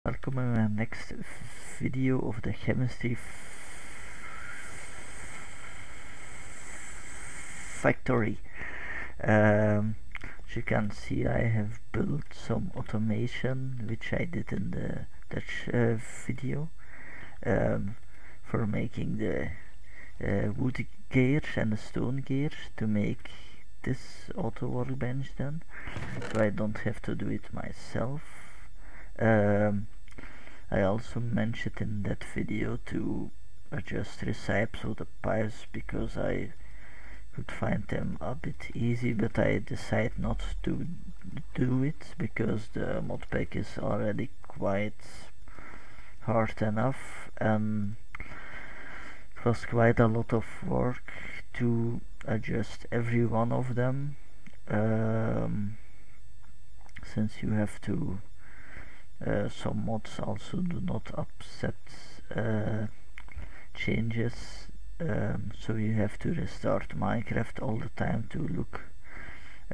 Welcome in my next video of the chemistry factory. As you can see, I have built some automation which I did in the Dutch video for making the wood gears and the stone gears to make this auto workbench then, so I don't have to do it myself. I also mentioned in that video to adjust recipes of the pipes because I could find them a bit easy, but I decided not to do it because the modpack is already quite hard enough and it was quite a lot of work to adjust every one of them, since you have to some mods also do not accept changes, so you have to restart Minecraft all the time to look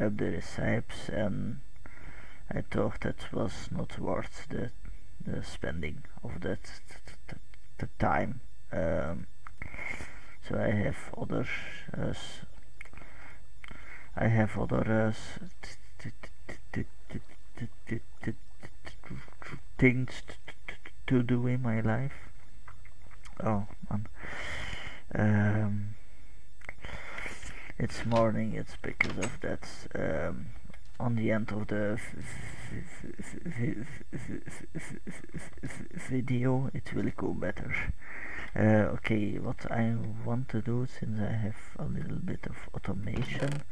up the recipes, and I thought that was not worth the spending of the time. So I have other things to do in my life. Oh man, it's morning. It's because of that. On the end of the video it will go better. Okay, what I want to do, since I have a little bit of automation,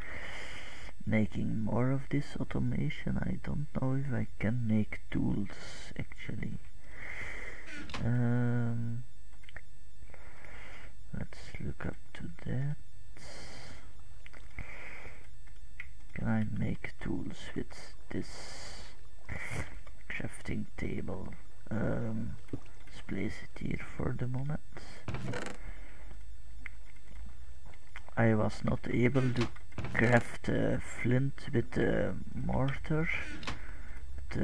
making more of this automation, I don't know if I can make tools actually. Let's look up to that. Can I make tools with this crafting table? Let's place it here for the moment. I was not able to craft flint with the mortar, but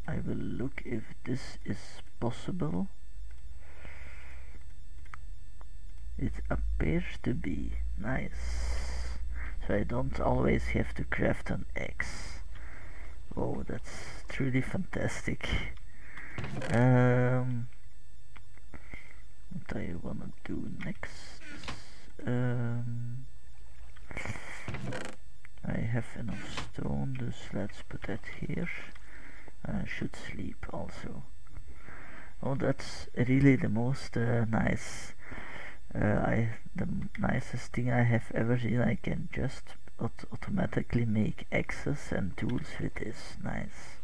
I will look if this is possible. It appears to be nice, so I don't always have to craft an axe. Oh, that's truly fantastic. What I wanna do next? I have enough stone, so let's put that here. I should sleep also. Oh, that's really the most nice. The nicest thing I have ever seen. I can just automatically make axes and tools with this. Nice.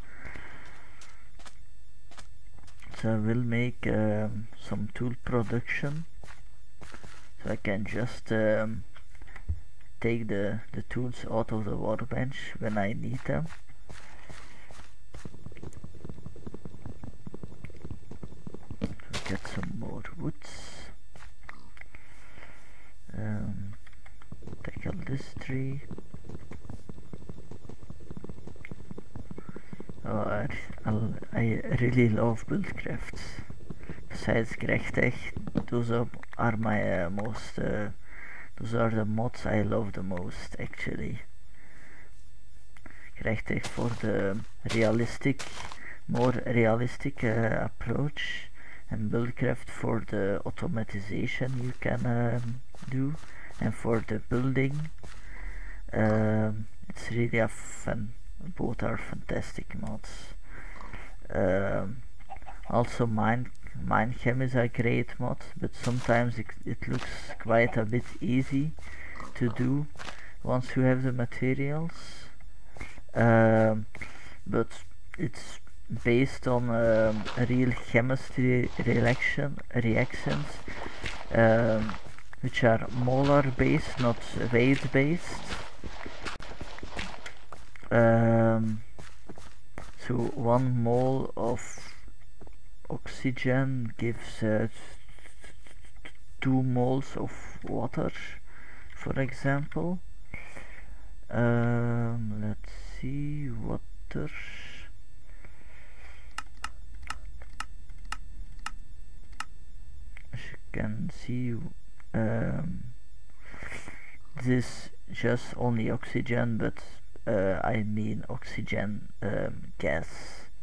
So I will make some tool production, so I can just take the tools out of the workbench when I need them. Get some more woods. Tackle this tree. Oh, I really love buildcrafts. Besides Grechtek, those are my most. Those are the mods I love the most actually. Grechtek for the more realistic approach, and Buildcraft for the automatization you can do, and for the building. It's really a fun. Both are fantastic mods. Also Minechem is a great mod, but sometimes it looks quite a bit easy to do once you have the materials. But it's based on real chemistry reactions, which are molar based, not weight based. So 1 mole of oxygen gives 2 moles of water, for example. Let's see, water can see, this is just only oxygen, but I mean oxygen gas,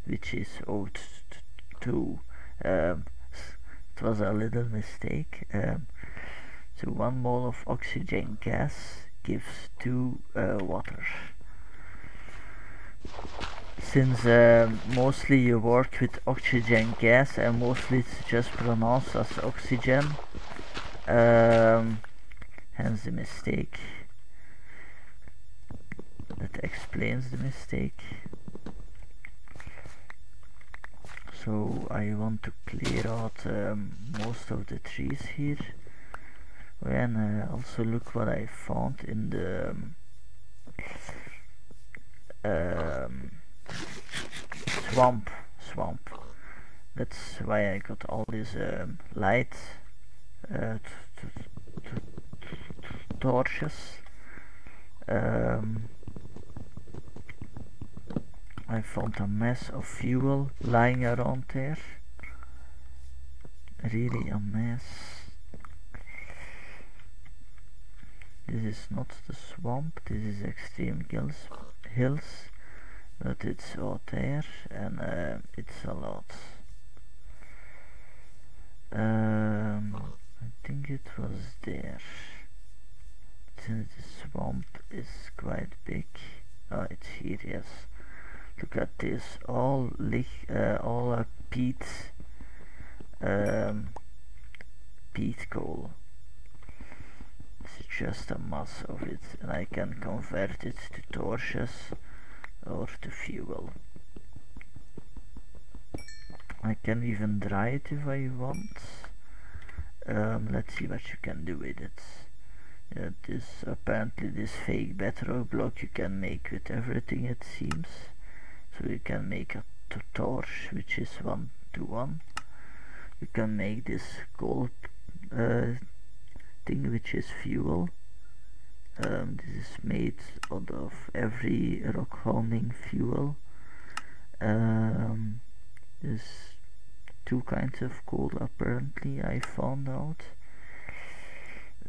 which is O2. It was a little mistake. So 1 mole of oxygen gas gives 2 water. Since mostly you work with oxygen gas and mostly it's just pronounced as oxygen, hence the mistake. That explains the mistake. So I want to clear out most of the trees here. And also look what I found in the swamp. That's why I got all these light torches. I found a mess of fuel lying around there. Really a mess. This is not the swamp, this is extreme hills, but it's out there and it's a lot. I think it was there. Since the swamp is quite big. Oh, it's here, yes. Look at this, all peat coal. It's just a mass of it, and I can convert it to torches or to fuel. I can even dry it if I want. Let's see what you can do with it. Apparently this fake bedrock block you can make with everything, it seems. So you can make a torch which is 1 to 1. You can make this coal thing which is fuel. This is made out of every rock hounding fuel. There's 2 kinds of coal apparently, I found out.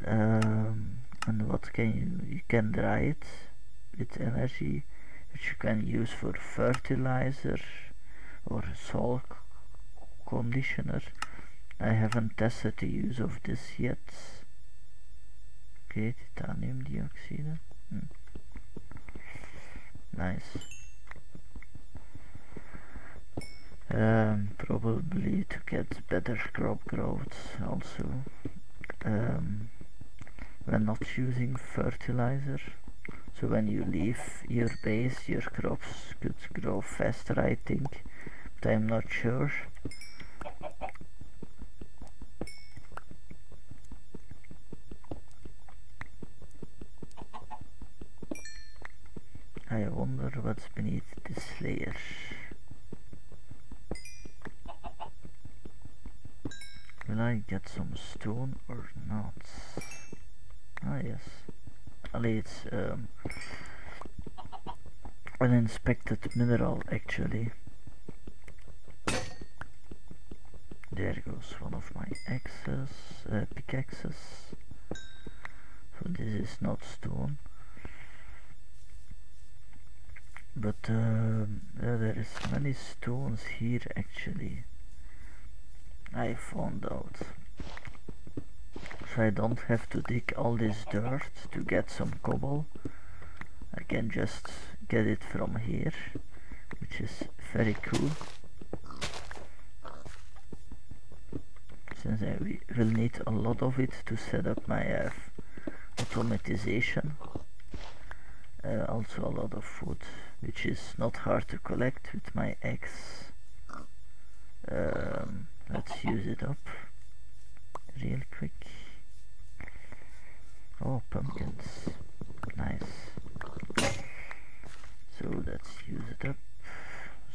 And what can you can dry it with energy, which you can use for fertilizer or soil conditioner. I haven't tested the use of this yet. Okay, titanium dioxide. Nice. Probably to get better crop growth also. When not using fertilizer. So when you leave your base, your crops could grow faster, I think, but I'm not sure. I wonder what's beneath this layer. Will I get some stone or not? Ah yes. It's uninspected mineral actually. There goes one of my pickaxes. So this is not stone. But there is many stones here actually. I found out. So I don't have to dig all this dirt to get some cobble. I can just get it from here, which is very cool. Since I will need a lot of it to set up my automatization. Also a lot of food, which is not hard to collect with my axe. Let's use it up real quick. Oh, pumpkins. Nice. So let's use it up.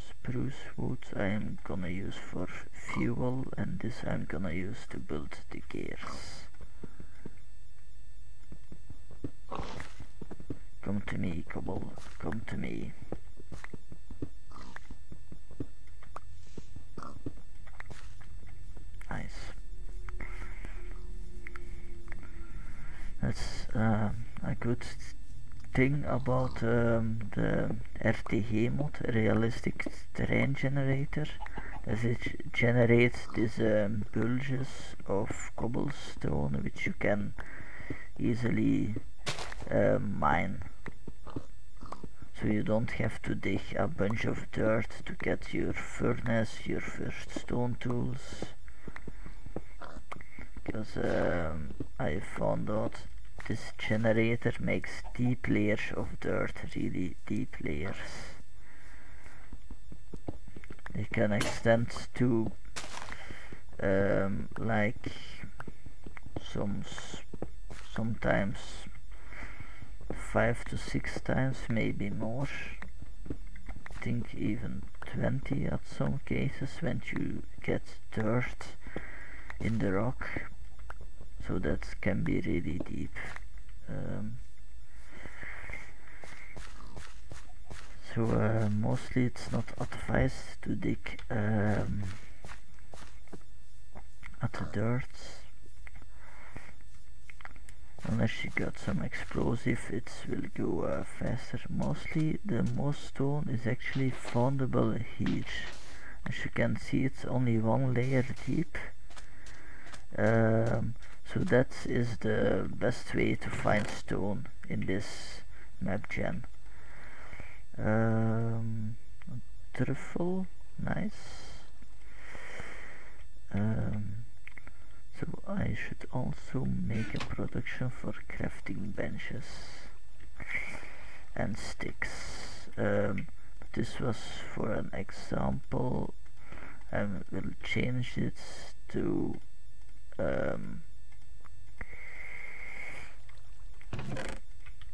Spruce wood I am gonna use for fuel, and this I'm gonna use to build the gears. Come to me, cobble, come to me. Nice. That's a good thing about the RTG mod, Realistic Terrain Generator, that it generates these bulges of cobblestone which you can easily mine. So you don't have to dig a bunch of dirt to get your furnace, your first stone tools. Because I found out this generator makes deep layers of dirt, really deep layers. They can extend to like sometimes 5 to 6 times, maybe more. I think even 20 at some cases when you get dirt in the rock. So that can be really deep. Mostly it's not advised to dig at the dirt unless you got some explosive. It will go faster. Mostly the most stone is actually foundable here. As you can see, it's only one layer deep. So that is the best way to find stone in this map gen. Truffle, nice. So I should also make a production for crafting benches and sticks. This was for an example. I will change it to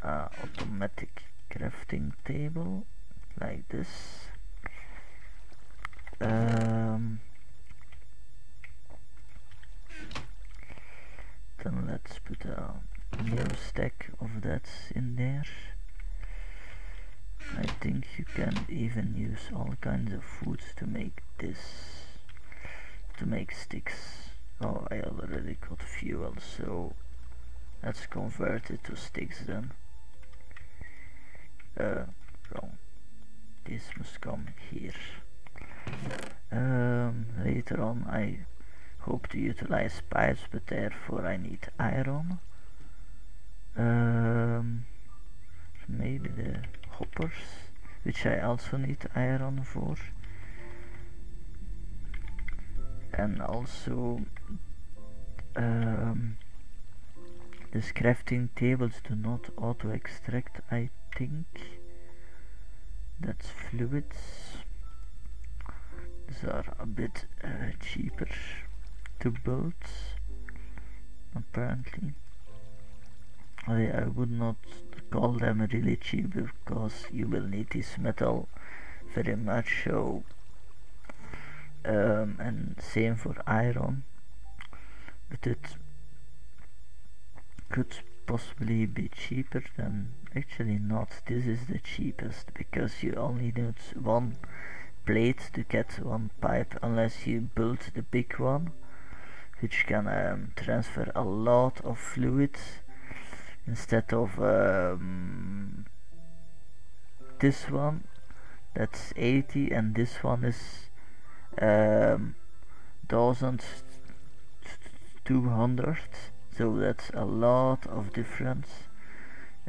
automatic crafting table like this. Then let's put a new stack of that in there. I think you can even use all kinds of foods to make this, to make sticks. Oh, I already got fuel, so let's convert it to sticks then. Wrong. This must come here. Later on I hope to utilize pipes, but therefore I need iron. Maybe the hoppers, which I also need iron for. And also these crafting tables do not auto extract, I think. That's fluids. These are a bit cheaper to build, apparently. I would not call them really cheap because you will need this metal very much, so and same for iron, but it could possibly be cheaper than, actually not, this is the cheapest because you only need one plate to get one pipe, unless you build the big one which can transfer a lot of fluid instead of this one that's 80 and this one is 1200, so that's a lot of difference.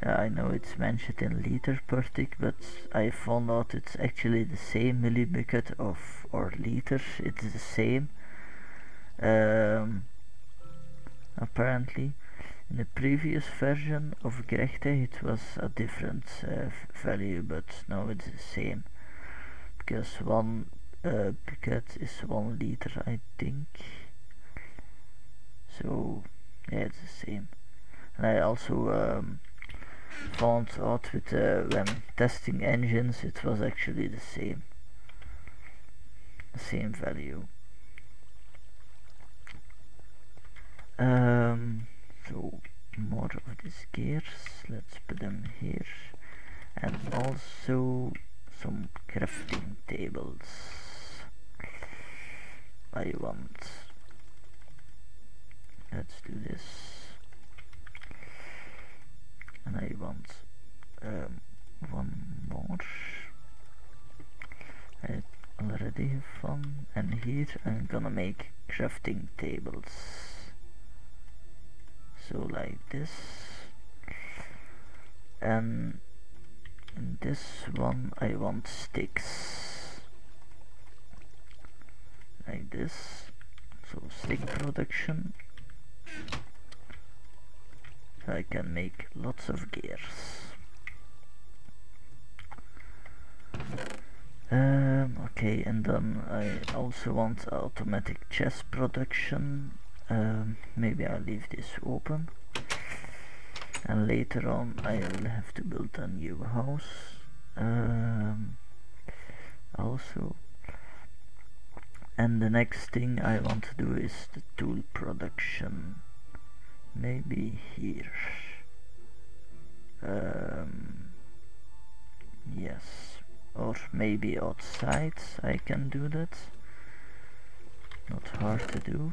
Yeah, I know it's mentioned in liter per tick, but I found out it's actually the same millibucket of, or liters, it's the same apparently. In the previous version of Gerechte it was a different value, but now it's the same, because one bucket is 1 liter, I think. So yeah, it's the same. And I also found out with when testing engines it was actually the same value. So more of these gears, let's put them here, and also some crafting tables. I want, let's do this. and I want one more. I already have one, and here I'm gonna make crafting tables, so like this, and in this one I want sticks like this, so stick production, so I can make lots of gears. Okay, and then I also want automatic chest production. Maybe I'll leave this open, and later on I will have to build a new house also. And the next thing I want to do is the tool production, maybe here. Yes, or maybe outside I can do that, not hard to do.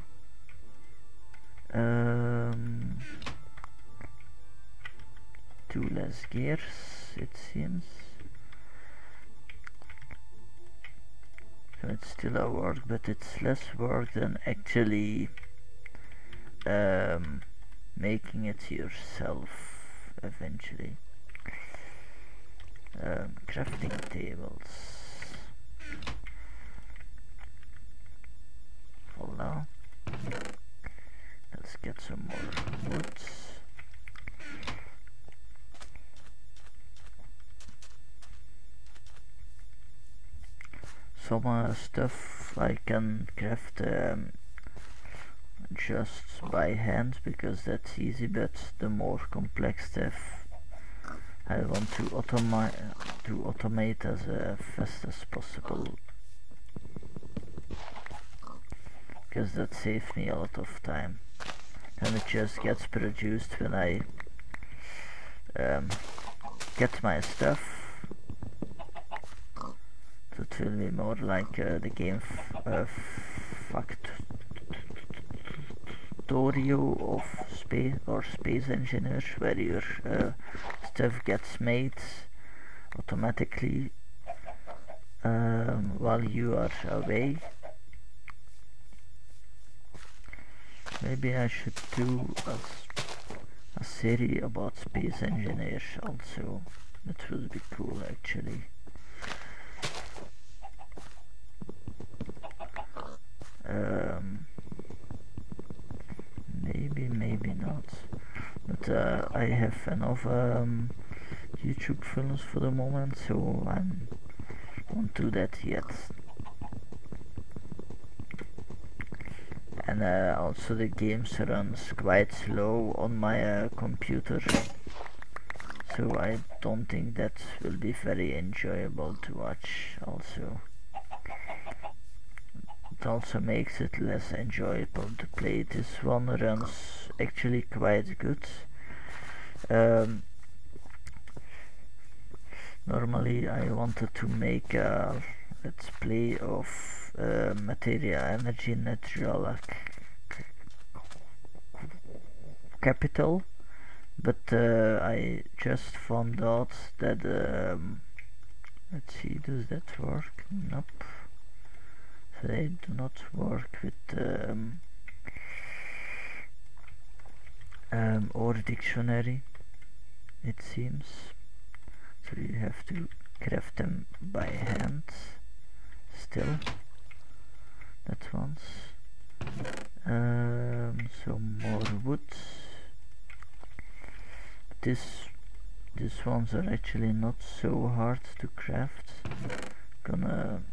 Two less gears, it seems. So it's still a work, but it's less work than actually making it yourself eventually. Crafting tables. Voila. Let's get some more wood. Some stuff I can craft just by hand because that's easy, but the more complex stuff I want to automate as fast as possible, because that saves me a lot of time, and it just gets produced when I get my stuff. So it will be more like the game Factorio of Space or Space Engineer, where your stuff gets made automatically while you are away. Maybe I should do a series about Space Engineers also. That would be cool actually. Maybe not, but I have enough YouTube films for the moment, so I won't do that yet. And also the game runs quite slow on my computer, so I don't think that will be very enjoyable to watch also. It also makes it less enjoyable to play. This one runs actually quite good. Normally I wanted to make a let's play of Material Energy Natural Capital, but I just found out that let's see, does that work? Nope. They do not work with or dictionary, it seems, so you have to craft them by hand still. That once. Some more wood. These ones are actually not so hard to craft. Gonna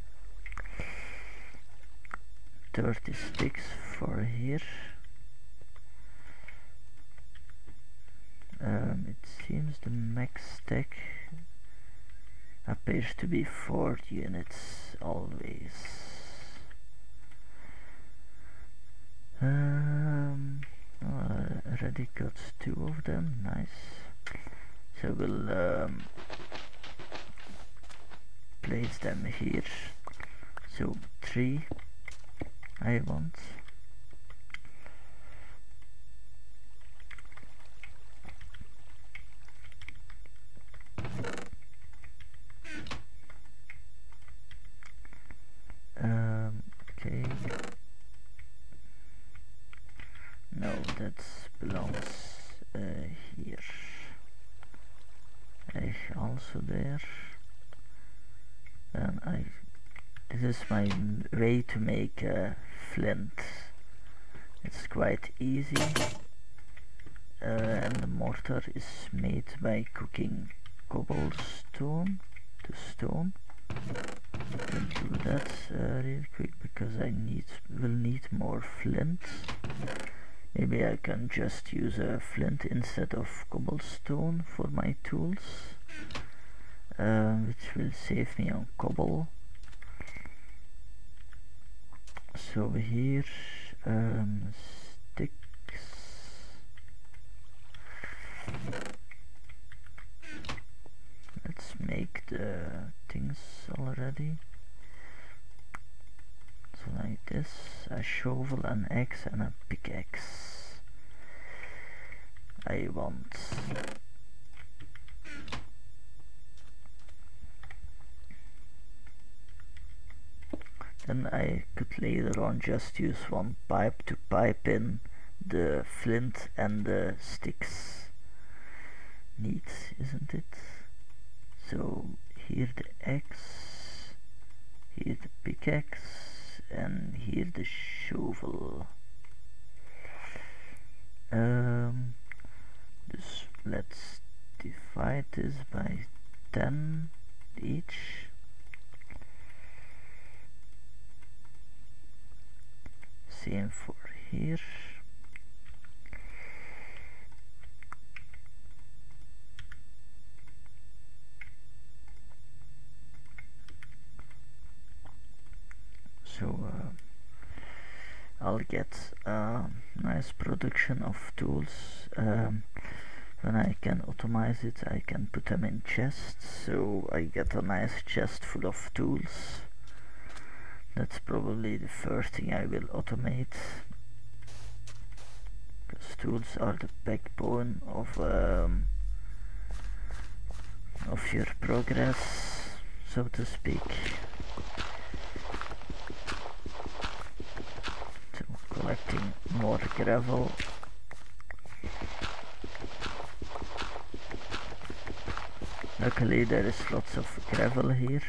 30 sticks for here. It seems the max stack appears to be 4 units always. Already got 2 of them, nice. So we'll place them here. So 3 I want. that belongs here. Also there. And this is my way to make a flint. It's quite easy, and the mortar is made by cooking cobblestone to stone. I'll do that real quick because I will need more flint. Maybe I can just use a flint instead of cobblestone for my tools, which will save me on cobble. So here, sticks. Let's make the things already. So like this, a shovel, an axe and a pickaxe. I want then I could later on just use one pipe to pipe in the flint and the sticks. Neat, isn't it? So here the axe, here the pickaxe, and here the shovel. Let's divide this by 10 each. Same for here. So I'll get a nice production of tools. When I can automate it, I can put them in chests, so I get a nice chest full of tools. That's probably the first thing I will automate, because tools are the backbone of your progress, so to speak. So collecting more gravel. Luckily there is lots of gravel here.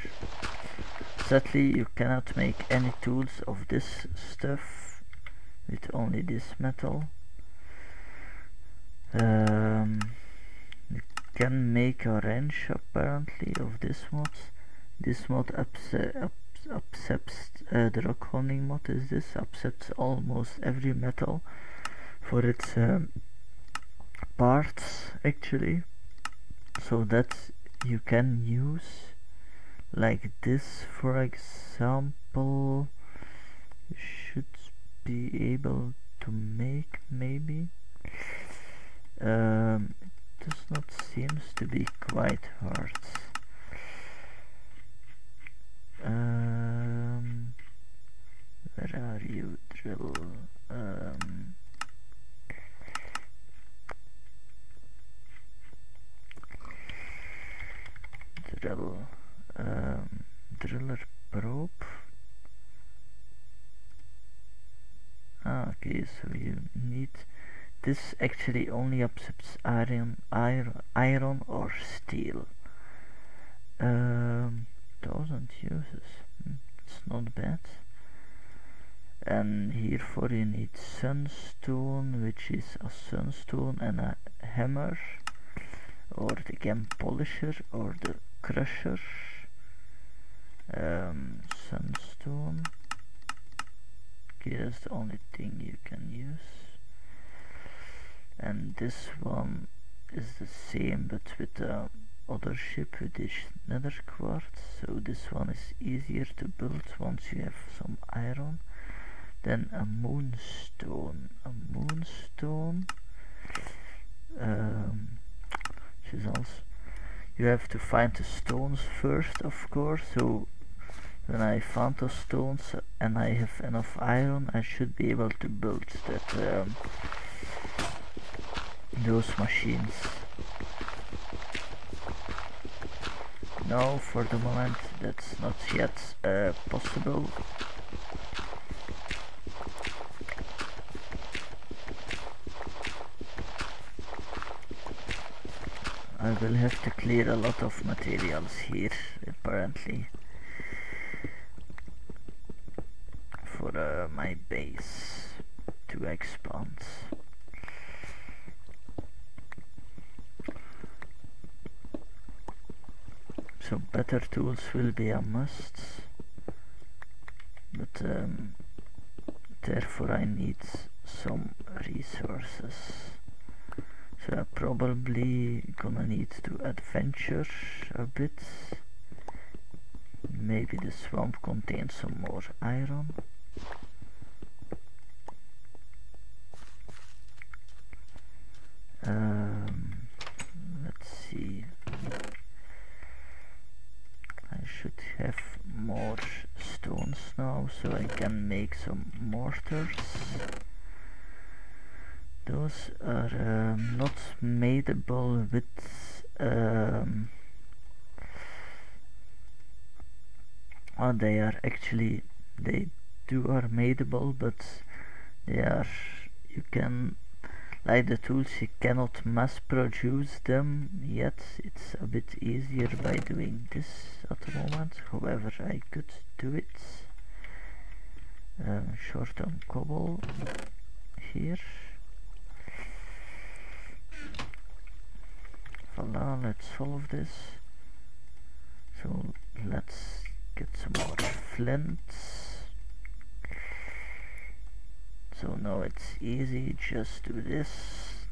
Sadly you cannot make any tools of this stuff with only this metal. You can make a wrench apparently of this mod. This mod accepts the rock honing mod is this, accepts almost every metal for its parts actually. So that you can use like this, for example. You should be able to make, maybe. It does not seems to be quite hard. Where are you, drill? Driller probe. Okay, so you need this. Actually only accepts iron or steel. 1000 uses. It's not bad. And herefore you need sunstone, which is a sunstone and a hammer, or the gem polisher or the crusher. Sunstone. Okay, that's the only thing you can use. And this one is the same but with the other ship, with this nether quartz. So this one is easier to build once you have some iron. Then a moonstone. Which is also, you have to find the stones first, of course. So when I found those stones and I have enough iron, I should be able to build that those machines. No, for the moment that's not yet possible. I will have to clear a lot of materials here apparently for my base to expand. So better tools will be a must, but therefore I need some resources. So I'm probably gonna need to adventure a bit. Maybe the swamp contains some more iron. Let's see. I should have more stones now, so I can make some mortars. Those are not madeable with they are actually, they are madeable, but they are, you can, like the tools, you cannot mass produce them yet. It's a bit easier by doing this at the moment. However, I could do it. Short on cobble here. Voila, let's solve this. So let's get some more flints. So now it's easy, just do this,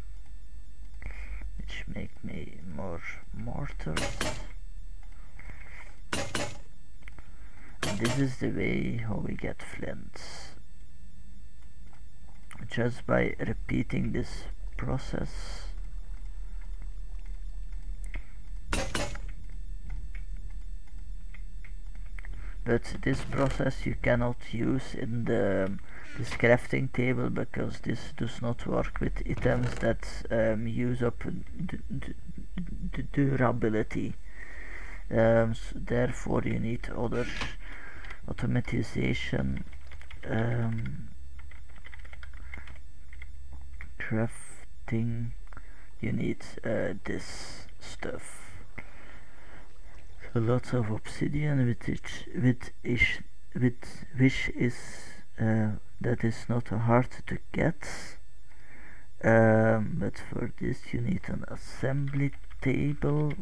which make me more mortars. And this is the way how we get flints, just by repeating this process. But this process you cannot use in this crafting table, because this does not work with items that use up durability. So therefore you need other automatization crafting. You need this stuff. So lots of obsidian, which is that is not hard to get, but for this you need an assembly table,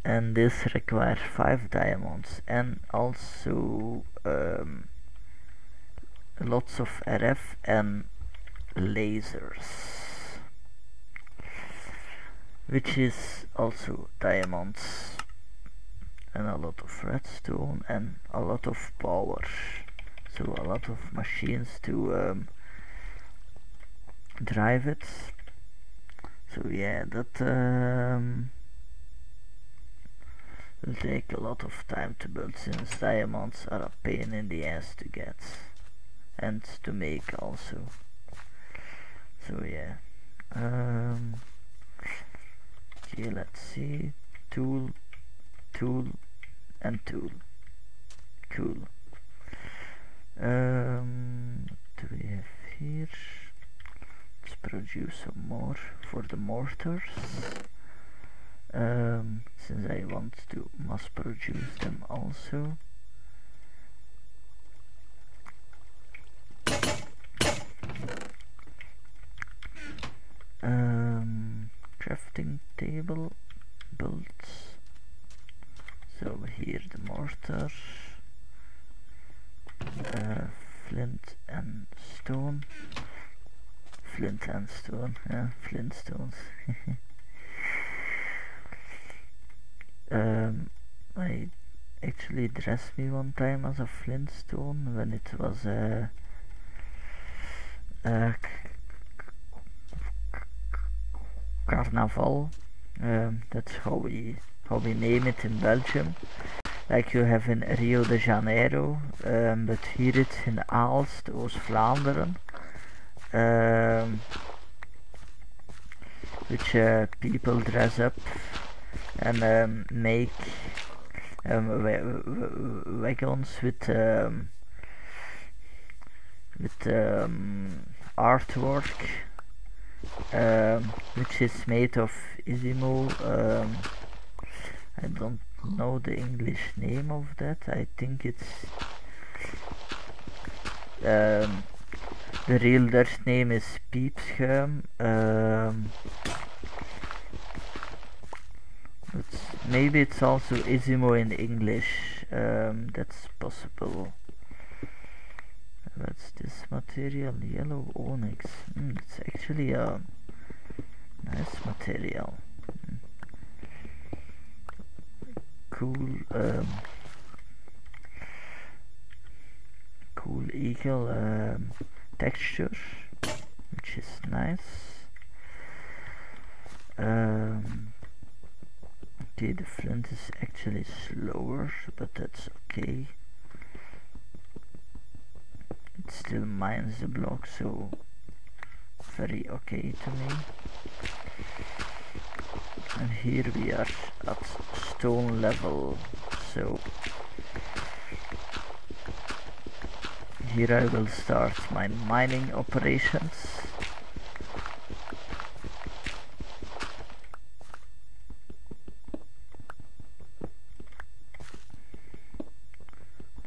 and this requires 5 diamonds, and also lots of RF and lasers, which is also diamonds, and a lot of redstone and a lot of power, so a lot of machines to drive it. So yeah, that will take a lot of time to build, since diamonds are a pain in the ass to get and to make also. So yeah, okay, let's see, tool, and tool. Cool. What do we have here? Let's produce some more for the mortars, since I want to mass produce them also. Crafting table built. So here the mortar, flint and stone, yeah, flintstones. I actually dressed me one time as a flintstone when it was carnaval. That's how we name it in Belgium, like you have in Rio de Janeiro, but here it's in Aalst, Oost-Vlaanderen, which people dress up and make wagons with with artwork, which is made of Isimo. I don't know the English name of that. I think it's the real Dutch name is piepschuim. But maybe it's also Isimo in English. That's possible. What's this material? Yellow onyx. It's actually a nice material. Cool. Cool eagle texture, which is nice. Okay, the flint is actually slower, but that's okay. It still mines the block, so very okay to me. And here we are at stone level, so here I will start my mining operations.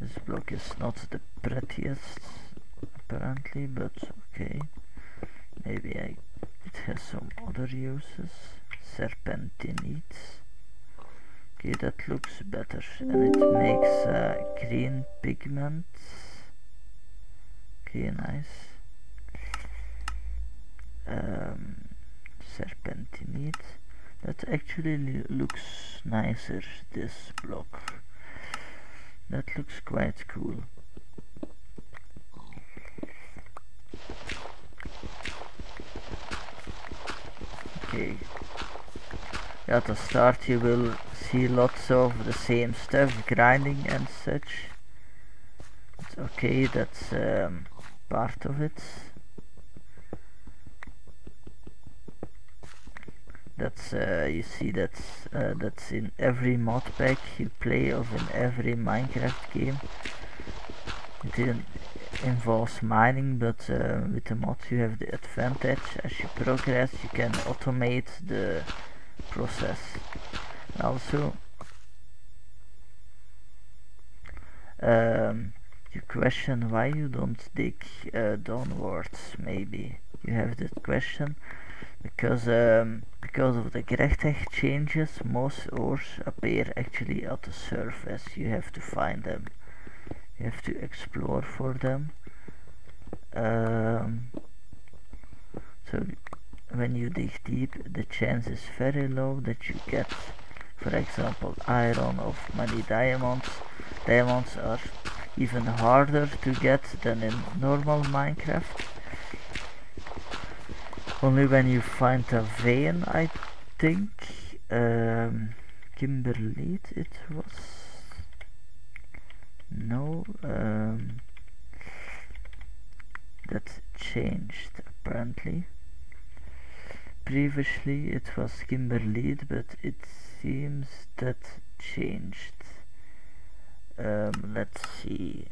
This block is not the prettiest apparently, but okay, maybe it has some other uses. Serpentinite. Okay, that looks better, and it makes green pigment. Okay, nice. Serpentinite. That actually looks nicer, this block. That looks quite cool. Okay. At the start you will see lots of the same stuff, grinding and such. It's okay, that's part of it. That's you see that's in every mod pack you play of in every Minecraft game. It involves mining, but with the mod you have the advantage. As you progress you can automate the process. Also you question why you don't dig downwards. Maybe you have that question because of the Grechtech changes, most ores appear actually at the surface. You have to find them, you have to explore for them. So when you dig deep, the chance is very low that you get, for example, iron of many diamonds. Diamonds are even harder to get than in normal Minecraft. Only when you find a vein, I think, Kimberlite it was. No, that changed apparently. Previously it was Kimberlite, but it seems that changed. Let's see.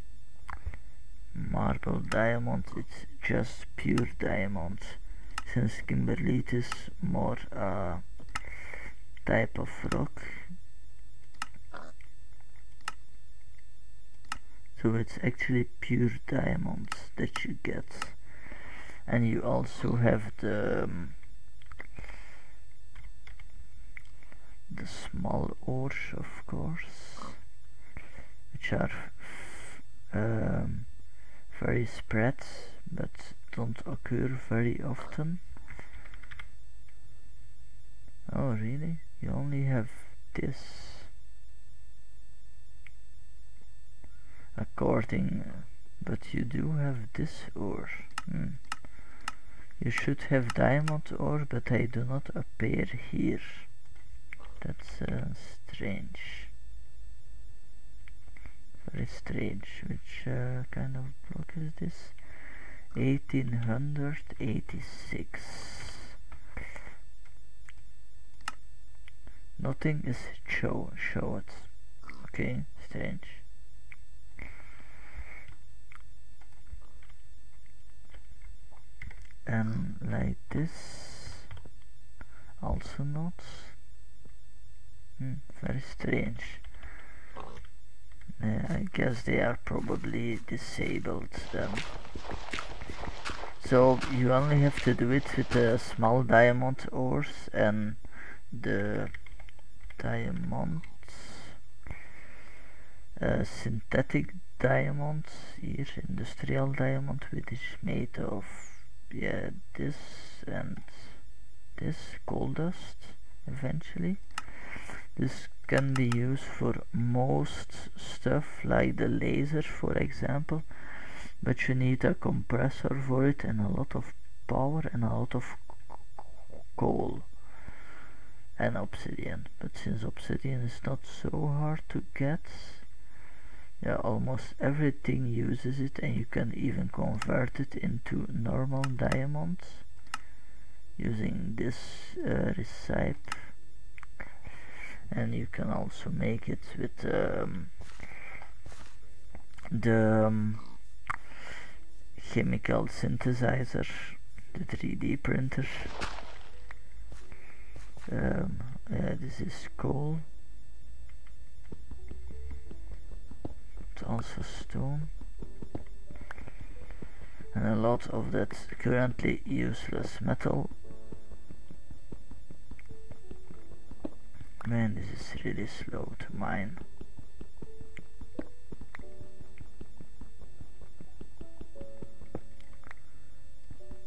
Marble diamond, it's just pure diamond, since Kimberlite is more a type of rock. So it's actually pure diamonds that you get. And you also have the small ores, of course, which are very spread but don't occur very often. Oh really? You only have this? But you do have this ore. You should have diamond ore, but they do not appear here. That's strange. Very strange. Which kind of block is this? 1886. Nothing is showed. Okay, strange. and like this also not. Very strange. I guess they are probably disabled then. So you only have to do it with the small diamond ores and the diamonds, synthetic diamonds here, industrial diamond, which is made of this and this coal dust eventually. This can be used for most stuff like the laser for example, but you need a compressor for it and a lot of power and a lot of coal and obsidian. But since obsidian is not so hard to get, almost everything uses it, and you can even convert it into normal diamonds using this recipe. And you can also make it with the chemical synthesizer, the 3D printer. This is coal, but also stone, and a lot of that currently useless metal. Man, this is really slow to mine.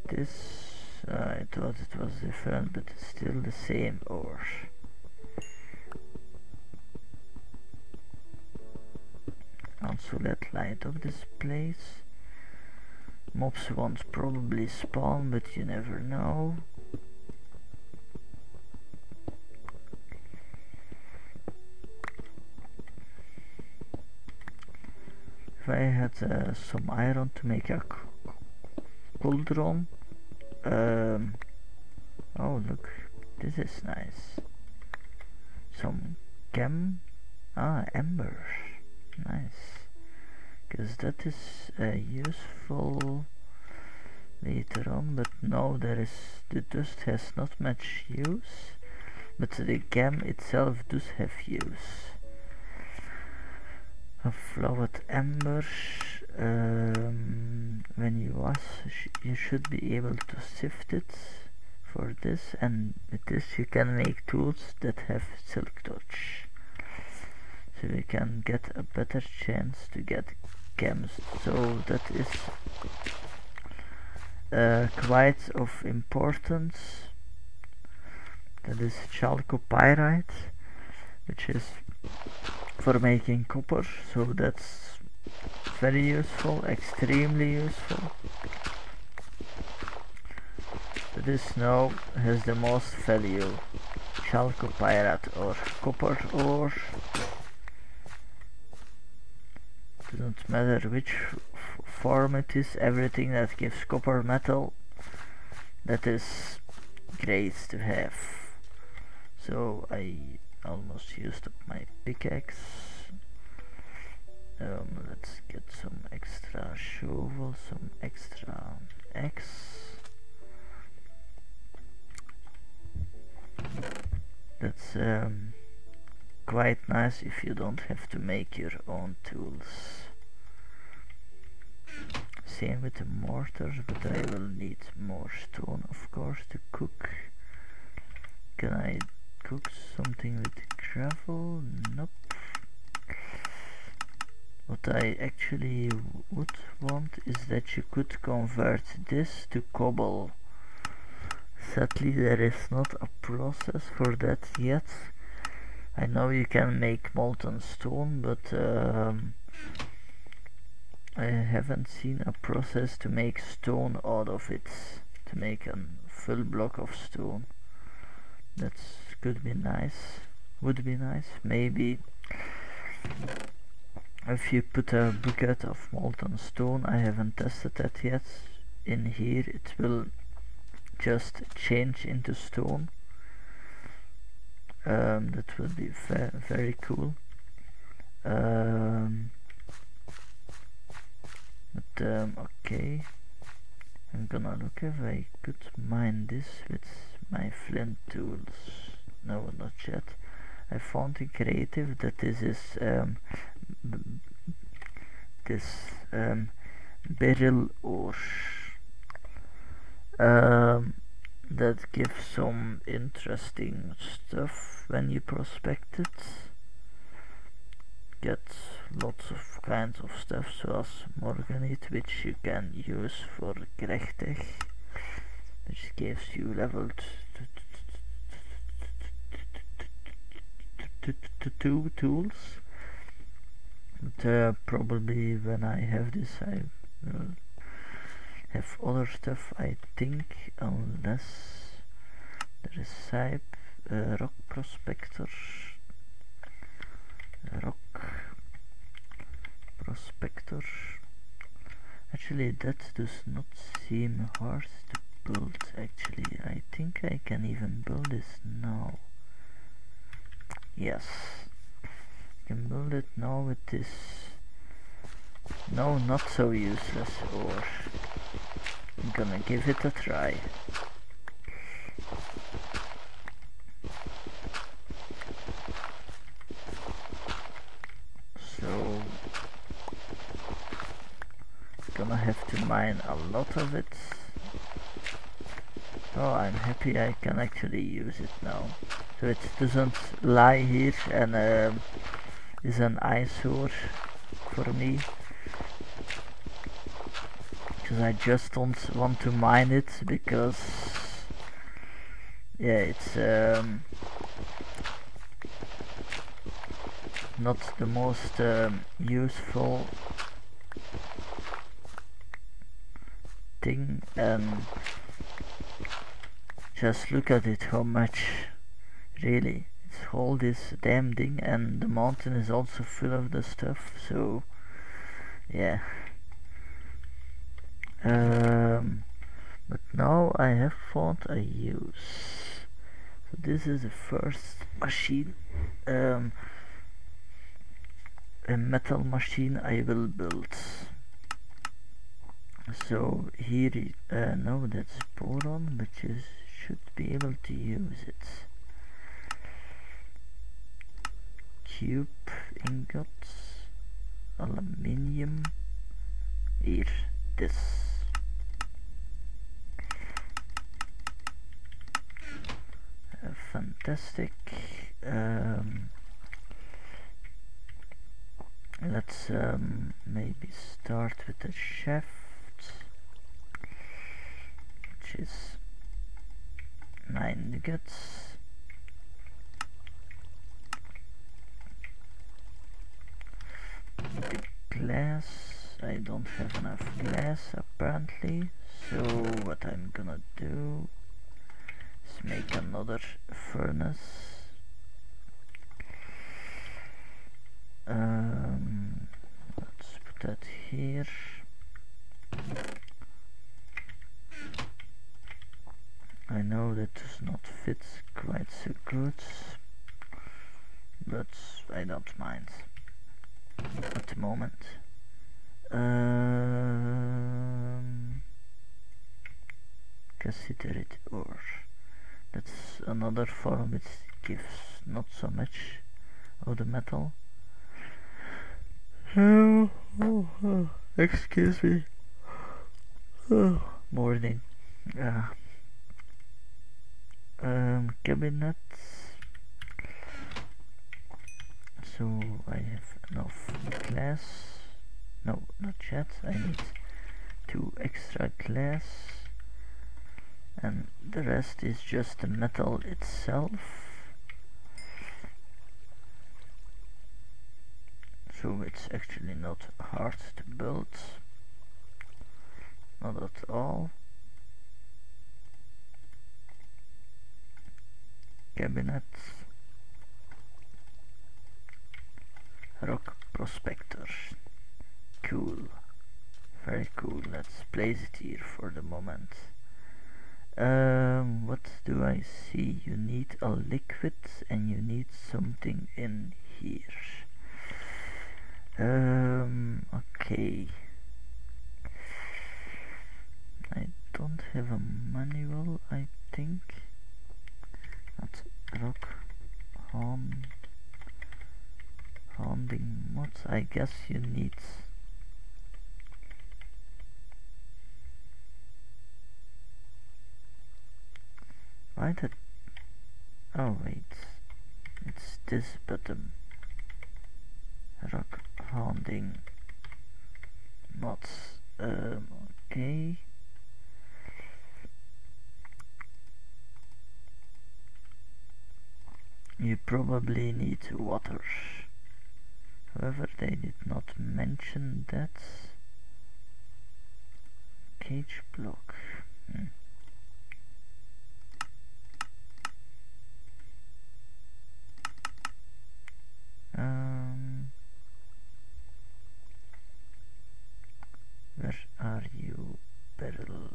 This, I thought it was different, but it's still the same ore. Also let light up this place. Mobs won't probably spawn, but you never know. If I had some iron to make a cauldron. Oh look, this is nice. Some embers. Nice. Because that is useful later on, but no, the dust has not much use, but the gem itself does have use. A flowered ember, when you wash you should be able to sift it for this, and with this you can make tools that have silk touch, so you can get a better chance to get gems. So that is quite of importance. That is chalcopyrite, which is for making copper, so that's very useful, extremely useful. This now has the most value, chalcopyrite or copper ore. Doesn't matter which form it is, everything that gives copper metal, that is great to have. So I almost used up my pickaxe. Let's get some extra shovel, some extra axe. That's quite nice if you don't have to make your own tools. Same with the mortar, but I will need more stone of course to cook. Can I cook something with gravel? Nope. What I actually would want is that you could convert this to cobble. Sadly there is not a process for that yet. I know you can make molten stone, but I haven't seen a process to make stone out of it, to make a full block of stone. That could be nice, would be nice. Maybe if you put a bucket of molten stone, I haven't tested that yet, in here it will just change into stone. That would be very cool. Okay, I'm gonna look if I could mine this with my flint tools. No, not yet. I found in creative that this is beryl ore that gives some interesting stuff when you prospect it. Get lots of kinds of stuff zoals morganite, which you can use for gerechtig, which gives you level 2 tools. But probably when I have this I will have other stuff, I think, unless there is Sype, rock prospector, Actually, that does not seem hard to build. Actually, I think I can even build this now. Yes, I can build it now with this. No, not so useless ore. I'm gonna give it a try. So, gonna have to mine a lot of it. Oh, I'm happy I can actually use it now. So it doesn't lie here and is an eyesore for me. Because I just don't want to mine it, because yeah, it's not the most useful thing, and just look at it, how much, really, it's all this damn thing, and the mountain is also full of the stuff, so yeah. But now I have found a use. So this is the first machine, a metal machine I will build. So here, no, that's boron, but you should be able to use it. Cube ingots, aluminium, here, this. Fantastic. Let's maybe start with the shaft, which is 9 nuggets. The glass, I don't have enough glass apparently, so what I'm gonna do is make another furnace. Let's put that here. I know that does not fit quite so good, but I don't mind at the moment. Cassiterite ore. That's another form which gives not so much of the metal. Excuse me. Morning. Cabinets. So I have enough glass. No, not yet. I need 2 extra glass. And the rest is just the metal itself. So it's actually not hard to build, not at all. Cabinets, rock prospector, cool, very cool. Let's place it here for the moment. What do I see? You need a liquid and you need something in here. Okay. I don't have a manual, I think. Not rock hounding mods. I guess you need why that. Oh wait, it's this button. Rock hounding mods. Okay. You probably need water. However, they did not mention that. Cage block. Where are you, barrel?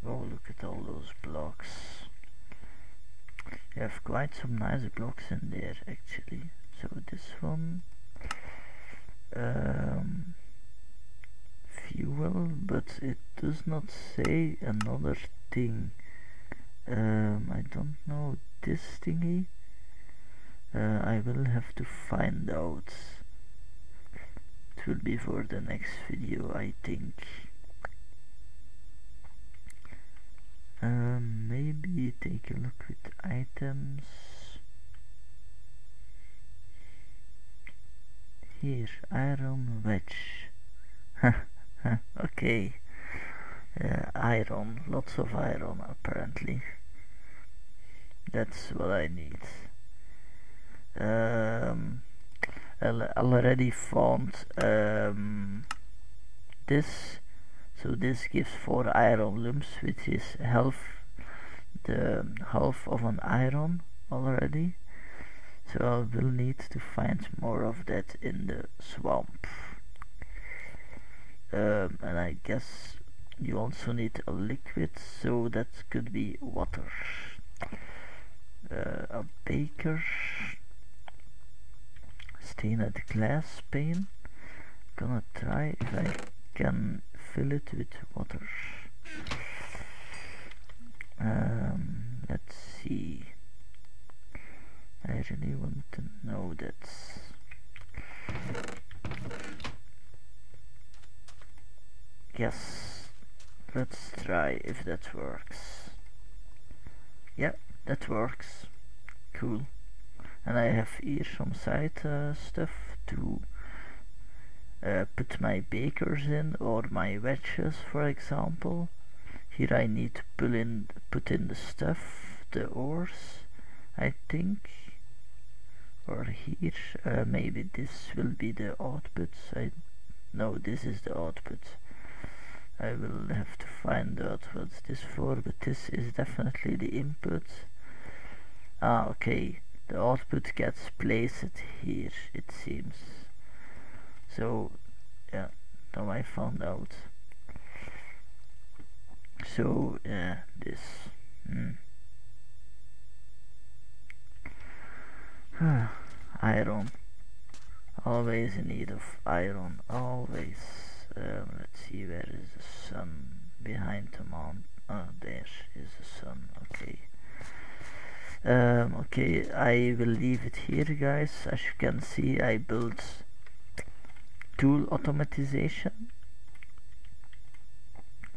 Oh, look at all those blocks. You have quite some nice blocks in there, actually. So this one, fuel, but it does not say another thing. I don't know this thingy. I will have to find out. It will be for the next video, I think. Maybe take a look with items. Here, iron wedge. Okay. Iron, lots of iron apparently. That's what I need. I already found this. So this gives 4 iron lumps, which is the half of an iron already. So I will need to find more of that in the swamp. And I guess you also need a liquid, so that could be water. A baker, stained glass pane. Gonna try if I can fill it with water. Let's see. I really want to know that. Yes, let's try if that works. Yeah, that works. Cool. And I have here some side stuff to put my bakers in, or my wedges, for example. Here I need to put in the stuff, the ores, I think. Or here, maybe this will be the output. No, this is the output. I will have to find out what's this for, but this is definitely the input. Ah, okay. The output gets placed here, it seems. So, yeah, now I found out. So, yeah, this. Iron. Always in need of iron, always. Let's see, where is the sun? Behind the mountain. Oh, there is the sun, okay. Okay, I will leave it here, guys. As you can see, I built tool automatization.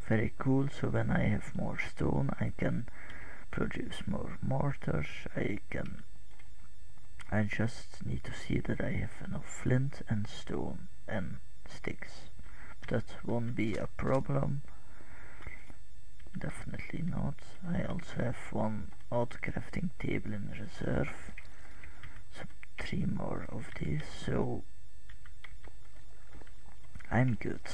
Very cool. So when I have more stone, I can produce more mortars. I just need to see that I have enough flint and stone and sticks. That won't be a problem. Definitely not. I also have one auto crafting table in reserve. So 3 more of these. So I'm good.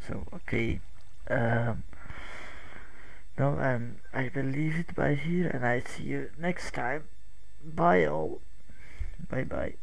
So okay. Now I will leave it by here, and I see you next time. Bye all. Bye bye.